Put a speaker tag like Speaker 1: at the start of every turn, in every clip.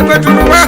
Speaker 1: Ebeturuwa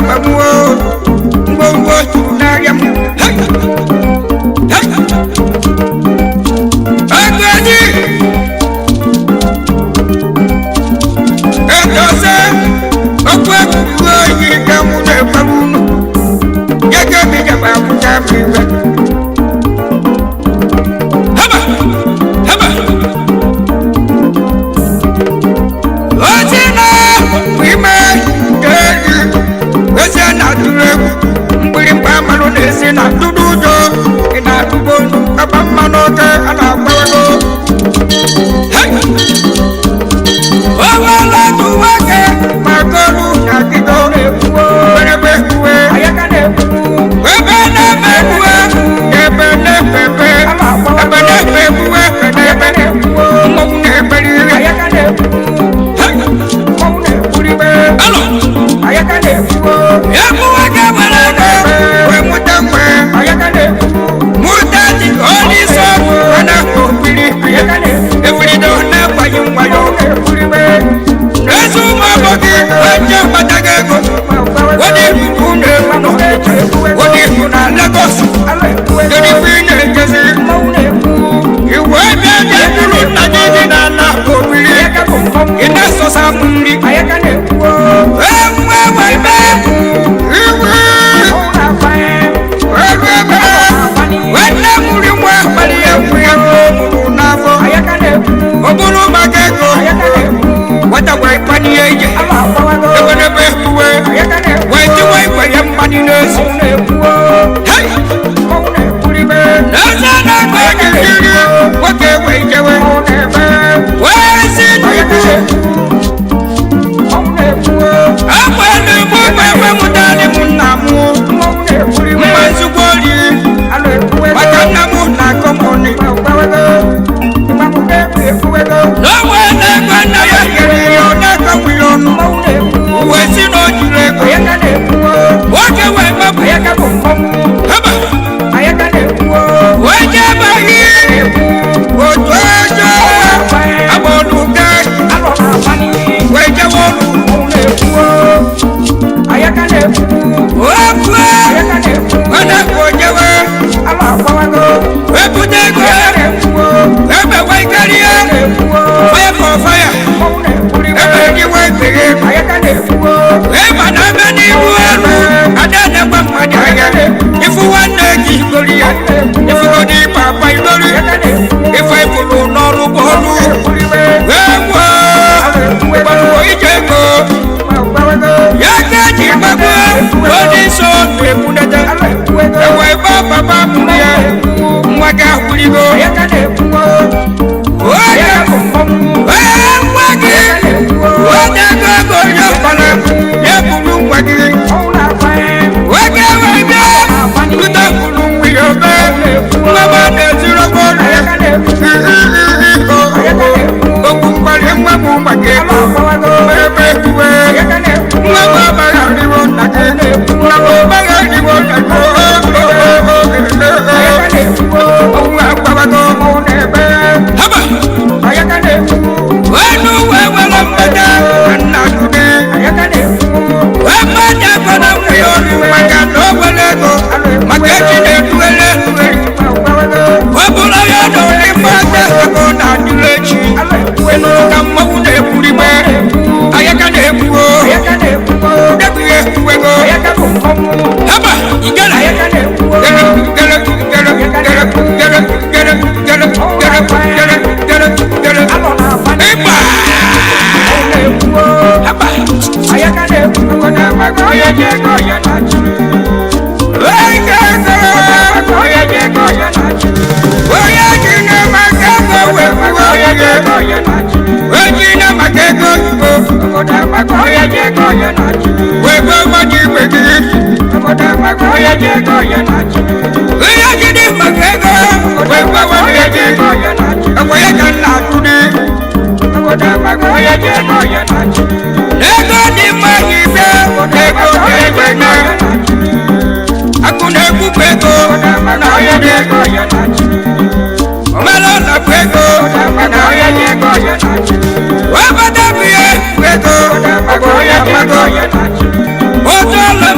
Speaker 1: What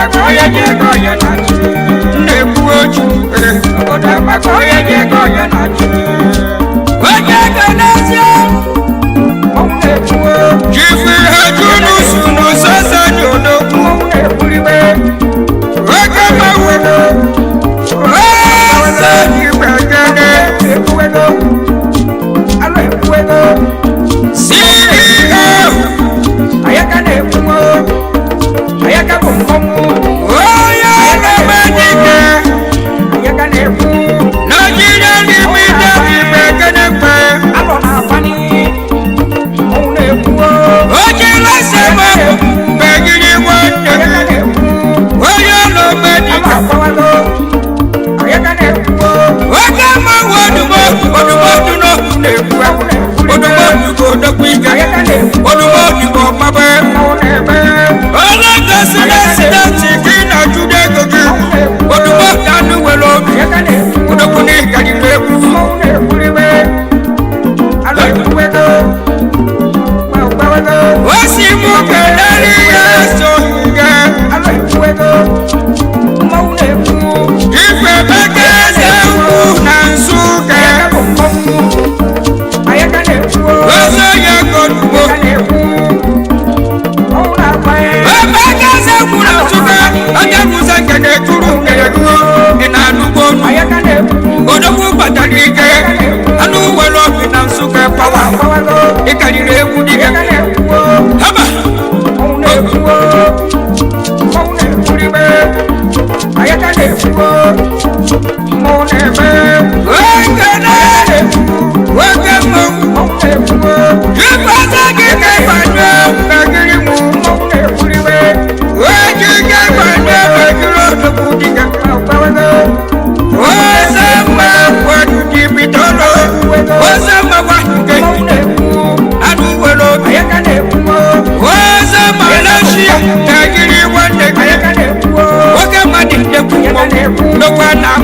Speaker 1: makoye jego ya nachi nebuochu obodo makoye jego ya nachi oje kanasio nebuo jifi hajunu sunu sasa nyodo nebuliwe oje mawelo oje ibagane nebuwelo alo nebuwelo CEO ayaka nebuo ayaka bombomu oya lebadike ayaka nebu Nigeria limita ibagane pe alo na fani nebuo oje lasema begiri wonde oya lebadike ayaka nebuo oja ma wodumo no nebuo odumo ko dokwiga odumo ko mabe ola gasidasi kina jude gogi odumo danu welo odokuni kadilebu wasi mu kedari yeso nge ife bekeze na nsuke ozo ye godumo bekeze kuna nsuke ake musa kene turu kene duo ina dubonu odogu batalike anu welo ina nsuke pawa ikalire ekudike haba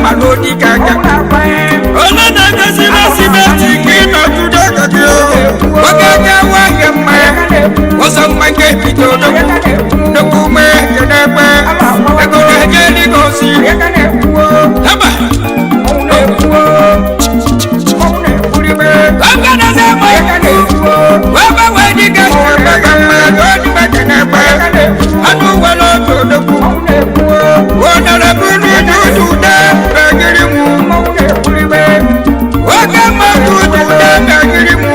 Speaker 1: Malodi gaga ona na gasina simenti kino jude gaga ogaga wa yemma oso mange bitodo dokume kenepe ego de jeli gosi haba agana zema baba wedi gaga odi kenepe anu walo dodoku ona la bunu jude bagirimu oga makudu de bagirimu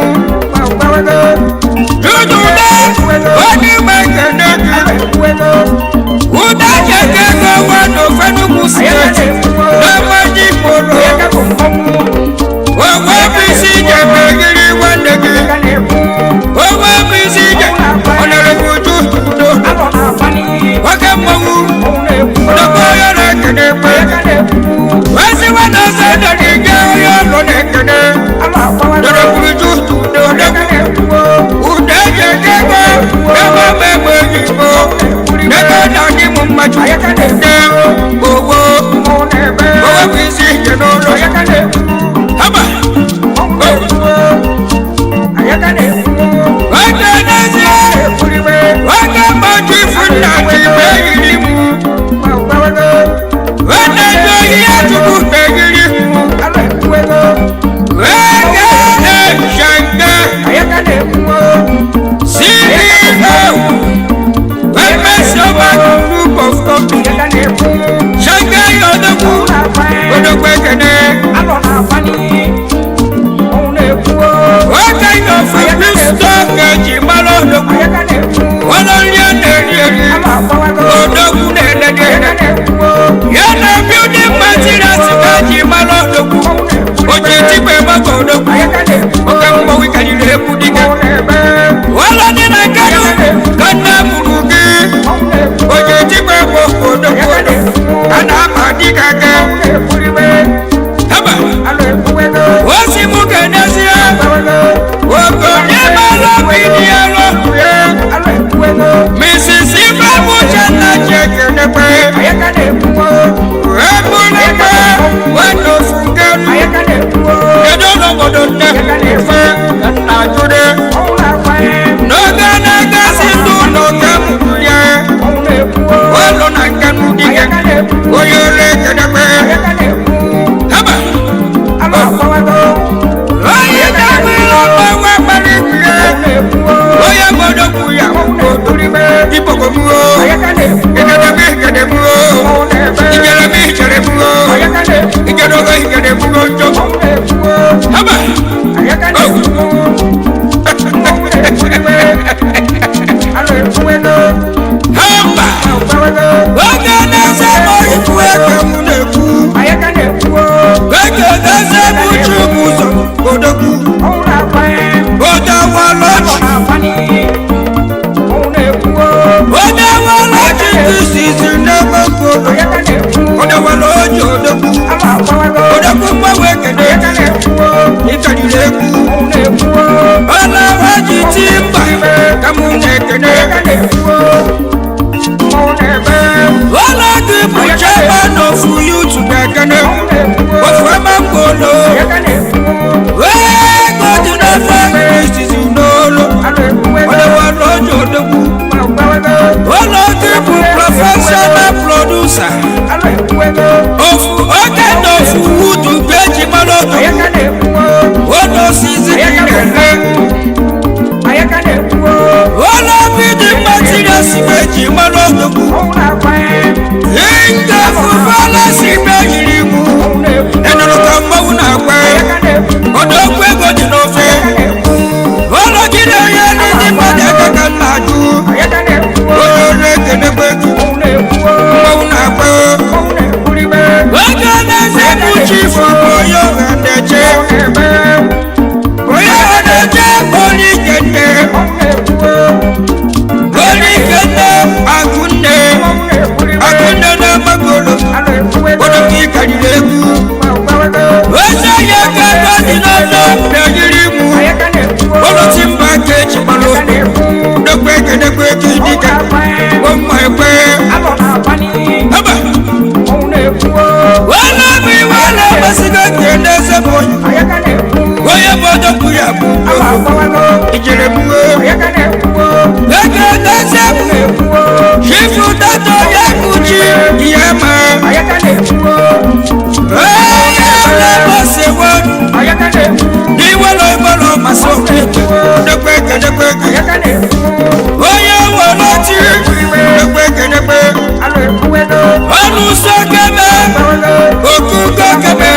Speaker 1: jude oni makanagi uda jekego wano fanu musiyati namaji polo owa bisije bagiri wandegi owa bisije onalebuju judo oga mawu odokoyo rekenepe wasi wana sada dige yo lo nekene dore buju dore udaje kego eba mebe yibo neka nani mumaju owo bisi jenolo haba waka nasi waka maji funa tibe ilimu wana joyi ya tuku begiri waka shanga CEO Wemesoba group of company shanga yodoku odokwe kene waka yofu kristo keji malo doku wala lianeri odoku nenede yana building materials keji malo doku oji tikpe mako doku okambo wikalile kudiga wala nina kanu kana murugi oji tikpe mako doku ana madikake haba wasi mukenesia woko nyemala bidialo Mississippi muchana chekenepe ebunepe wano fungelu edono bodone fe najude noga naga sindu noga mukuye wano nanganu oge na-eze mọrịkwu eke mụ na-ekwu eke na-eze bụ chukwu ụzọ odogwu odewalochi odewalochi disizi n'ebe mkpụrụ odewalochi odogwu odogwu mgbanwe ekene ịkarịrị egwu ọlawaji timba ka mụ na-ekene ọla gị bụ chairman of youth na-ekene ofu eme mkpụrụ wee godi n'ofe izizi n'olu odewalochi odogwu ọla gị bụ professional producer ofu oge na ofu wudu ga-eji mara odogwu odosizi na-ele ọla bidi materials ga-eji mara odogwu nke fufala si mejiri mụ enụrụ ka mmanwụ na-agba odogwu ego dị n'ofe ọlọgide ya ndị mmadụ aka ka nna ajụ onye ọrụ ekenekwe gị mmanwụ na-agba oge na-eze bụ chifu onye ọha na-eche onye ọha na-eche olikene akụnne na-amagolo odogwu ịkarịrị egwu ozi onye aka ego dị n'ọzọ na-eyiri mụ oluti mba ka eji mara odogwu ekenekwe gị dịka ụmụ ekwe aba wala bụ iwe na-amasịgo nke na-eze bụ onye bụ odogwu ya bụ ijere mgbe ego na-eze bụ chifu dato ya kụchi ihe ma onye na-amasịwo n'iwelo igbolo masị odogwu ekenekwe gị onye nwere ochi odogwu ekenekwe alụsị okeme okuko keme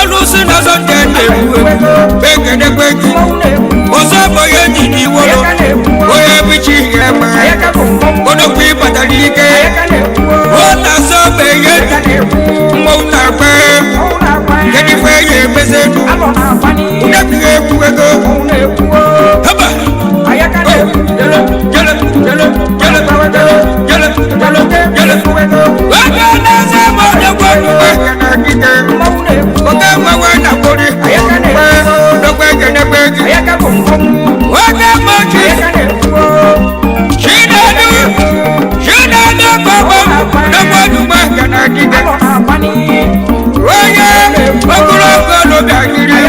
Speaker 1: alụsị n'ọzọ ndị na-egwu ekenekwe gị ọzọ bụ onye dị n'iwolo onye bichi ihe ma odogwu ịbatara ike ọ na-azọ bụ ihe mmanwụ na-agba kedu ife ya emezenu odogwu egwu ego haba oge na-eze ma odogwu oge mmanwe na gbori odogwu ekenekwe gị oge mmochi chinedu kọgbọ odogwu odugbo ekenekwe onye ogologo n'obiagiri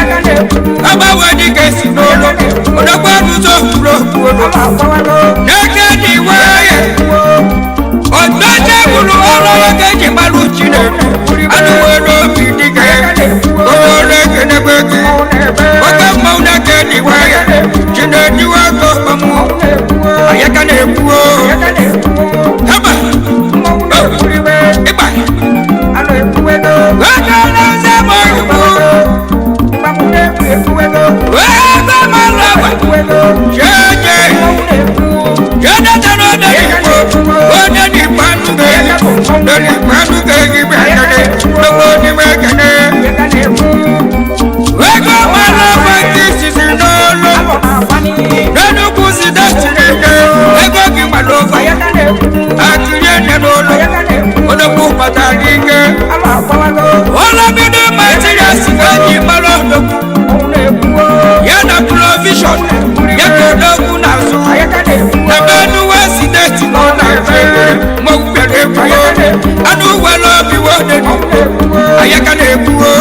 Speaker 1: agbanwe dịka esi n'ụlọ odogwu ọdụzọ kwuru n'eke dị nwayọ ọdọje gburu ọrụ oge eji gbalụ chinedu anụwe n'obi dịka onye ọrụ ekenekwe gị oge mmanwụ n'eke dị nwayọ chinedu ego ọmụ ayaka na-ekwu haba ịgba oge na-eze ma igbo ego malawa jeje jedetara ode n'igbo onye n'igba ndụ ga-ehibe ekene n'ogbo n'ime ekene ego malawa nke isizi n'olu n'enugwu si destiny ego gị gbara ofa akịrị ene n'olu odogwu batara ike ọlọbido materials ga-eji mara odogwu ya na provision ya ka odogwu na-azụ na benuwe sineti nọ na-efe mọgbere ekwuo anụ were obi wodenu ayaka na-ekwuo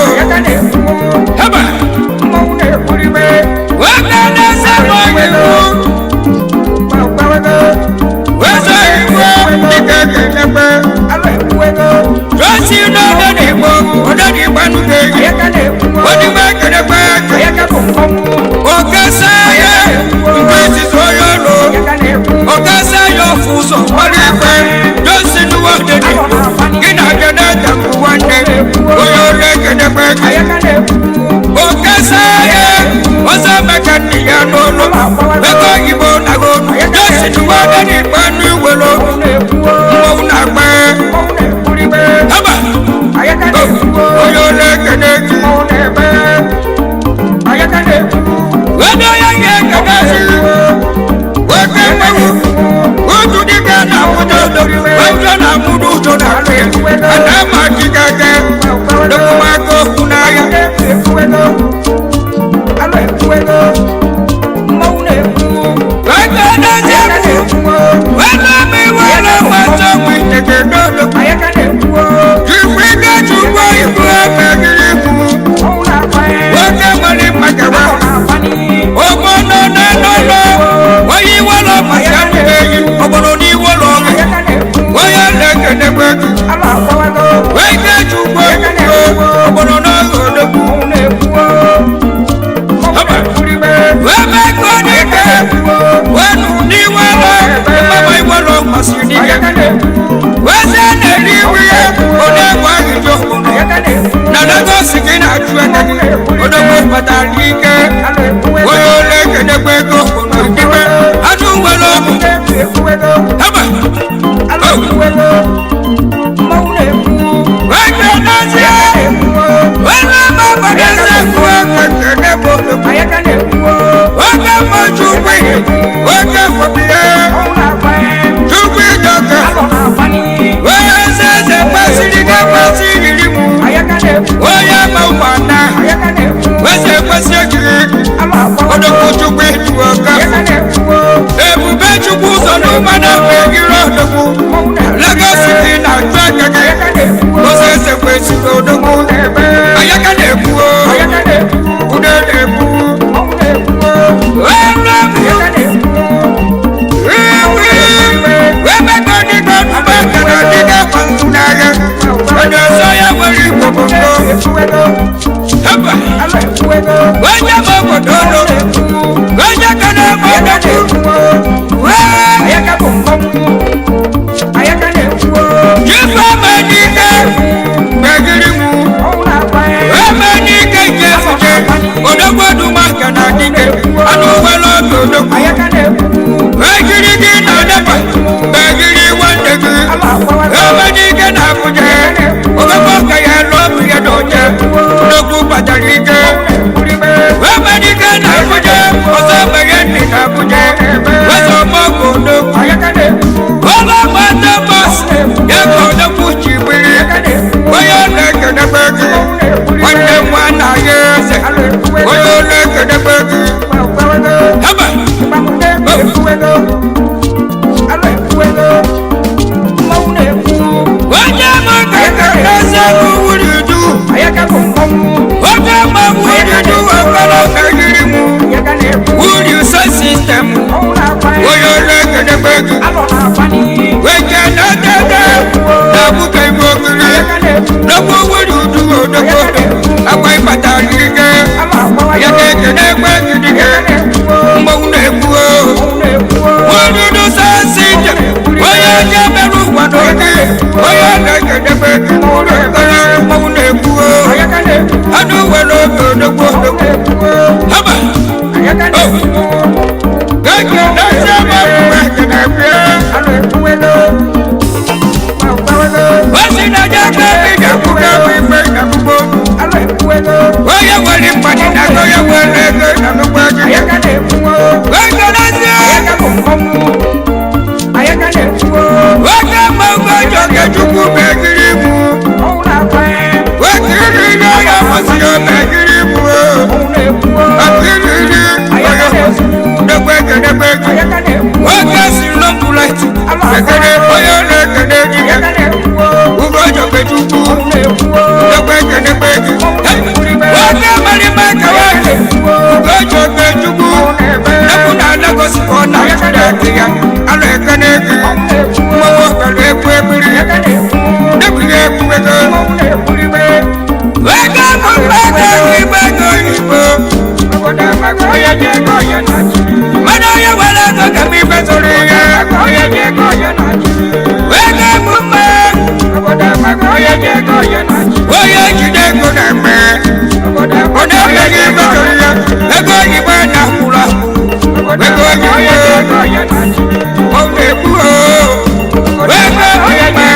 Speaker 1: kudu jona ke ana ma kikake dokuma ko kunaya
Speaker 2: alo ekuwego maune ku
Speaker 1: waka na zeku wala mi wala wato mi teke dodo
Speaker 2: ayaka ne kuo
Speaker 1: jifika chukwa ibu megiri ku
Speaker 2: mauna pae
Speaker 1: waka mani magawa
Speaker 2: pani
Speaker 1: obono na nono wayi wala masani obono ni wala
Speaker 2: ayaka ne ku
Speaker 1: waya leke ne beki
Speaker 2: ala kawago
Speaker 1: waka chukwa obono na godo
Speaker 2: maune kuo
Speaker 1: haba
Speaker 2: kuribe
Speaker 1: weme kodike wenu ni wala mama iwala masini
Speaker 2: ayaka ne
Speaker 1: wese ne liwiye ode kwa hijo
Speaker 2: ayaka ne
Speaker 1: na dago sikina chueke ode kwa patalike
Speaker 2: alo ekuwego
Speaker 1: woyo leke ne beko kono dibe adu wala mu
Speaker 2: ekuwego
Speaker 1: haba
Speaker 2: alo ekuwego maune ku
Speaker 1: weke na siya wala mama dese kwa kene bodo
Speaker 2: ayaka ne kuo
Speaker 1: weke machukwi weke fobile
Speaker 2: mauna pae
Speaker 1: chukwi jaka
Speaker 2: alona pani
Speaker 1: wese se pasiri mu
Speaker 2: ayaka ne ku
Speaker 1: oya mawana
Speaker 2: ayaka ne ku
Speaker 1: wese pasiri
Speaker 2: ala kawago
Speaker 1: odoko chukwi tuoka
Speaker 2: ayaka ne kuo
Speaker 1: ebube chukwu sonu mana megiro odoko
Speaker 2: maune
Speaker 1: Lagos city na twekeke
Speaker 2: ayaka ne kuo
Speaker 1: osese kwesi odoko
Speaker 2: ebe
Speaker 1: ayaka na-ekwu
Speaker 2: ayaka ne ku
Speaker 1: ude na-ekwu
Speaker 2: maune kuo
Speaker 1: wele
Speaker 2: ayaka ne ku
Speaker 1: wemego dịka ọbụbakana dịka kwanzu n'agha onye ọzọ ya nwere igbo bongo
Speaker 2: ekuwego
Speaker 1: haba
Speaker 2: alo ekuwego
Speaker 1: onye ma obodo ụlọ onye ka na-eme
Speaker 2: ayaka ne
Speaker 1: odogwu
Speaker 2: kuo ayaka bụ mmọnwụ ayaka ne kuo
Speaker 1: jife ma n'ike megiri mu
Speaker 2: mauna pae
Speaker 1: eme n'ike nke efuche odogwu ọdụmaka na dike anụ nwere obi odogwu
Speaker 2: ayaka ne ku
Speaker 1: megiri gị na deba megiri nwanne gị
Speaker 2: ala kawago
Speaker 1: ebe n'ike na abụja ogekwe ọka ya lụọ obi ya n'oche odogwu kpatara ike
Speaker 2: kuribe
Speaker 1: ebe n'ike na abụja ọzọ meghe ndị na abụja wezọ mọgụ odogwu
Speaker 2: ayaka ne ku
Speaker 1: ọba gbata bọs ya ka odogwu ji biri onye na-ekedebe gị nwanne nwa na ya eze
Speaker 2: alo ekuwego
Speaker 1: onye na-ekedebe gị
Speaker 2: kawago
Speaker 1: haba
Speaker 2: maune ekuwego alo ekuwego maune ku
Speaker 1: onye maka eze wuri du
Speaker 2: ayaka bụ mmọnwụ
Speaker 1: onye ma wuri du ọkara megiri mu
Speaker 2: ayaka ne ku
Speaker 1: wuri so sistem
Speaker 2: mauna pae
Speaker 1: onye na-ekedebe gị
Speaker 2: alona pani
Speaker 1: weke na dede na buka igbo okiri
Speaker 2: ayaka ne ku
Speaker 1: n'okwu wuri du odogwu akwa ịkpata ike
Speaker 2: ala kawago
Speaker 1: ya na-ekene egbe gidige
Speaker 2: ayaka ne ku
Speaker 1: mgbanwu na-ekwu
Speaker 2: maune ku
Speaker 1: odudu so sistem onye ji emerụ ụwa n'oge onye na-ekedebe gị ụlọ ekere mgbanwu na-ekwu
Speaker 2: ayaka ne ku
Speaker 1: anụ nwere oge odogwu odogwu
Speaker 2: maune ku
Speaker 1: haba
Speaker 2: ayaka ne ku
Speaker 1: gege na-esi ebe ọgwụgwụ ekene bịa
Speaker 2: alo ekuwego kawago
Speaker 1: osi na je aka ị ga-akwụga bụ ife na-akwụgbọ
Speaker 2: alo ekuwego
Speaker 1: onye nwere mmadụ na onye nwere ego na-akwụgbọ gị
Speaker 2: ayaka ne ku
Speaker 1: oge na-esi
Speaker 2: ayaka bụ mmọnwụ ayaka ne ku
Speaker 1: oge mma oge oge chukwu megiri mu
Speaker 2: mauna pae
Speaker 1: wekiri ihe ọya masị ya megiri mu
Speaker 2: maune ku
Speaker 1: akiriri ọya masị degbe ekedebe gị
Speaker 2: ayaka ne ku
Speaker 1: oge si lọpụlaiti ekene onye na-ekene gị ya
Speaker 2: ayaka ne ku
Speaker 1: uru ọjọgbe chukwu
Speaker 2: maune ku
Speaker 1: degbe ekedebe gị oge merime kewa gị ugo ọjọgbe chukwu nekwu na Lagos ka ọ na-achụdị ya alụ ekene gị mmụọ pẹ̀lú ekwu ebiri nebiri ekwu ego ego bụ ego igbe ego oyibo mmadụ onye nwere ego ka m ife zoro ya ego bụ mma onye jide ego na-eme onye enweghị ife zoro ya ego oyibo na-akwụrụ akwụ ego oyibo ọ na-ekwu ego mma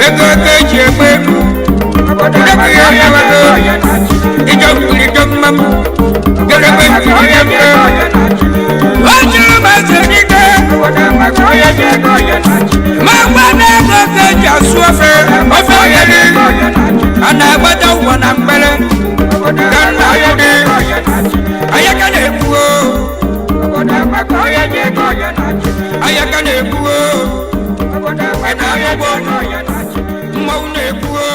Speaker 1: ego ka eji egbe ego nebiri onye nwere ijọ mmiri ijọ mma m gelebe mmiri ya mfe o jiri masị dike ma gwa na ego ka na-asụ ofe oyeri a na-agbata ụwa na mkpere ka nna ụdị ayaka na-ekwuo ayaka na-ekwuo ị na-ahụgbọ mmanwụ na-ekwuo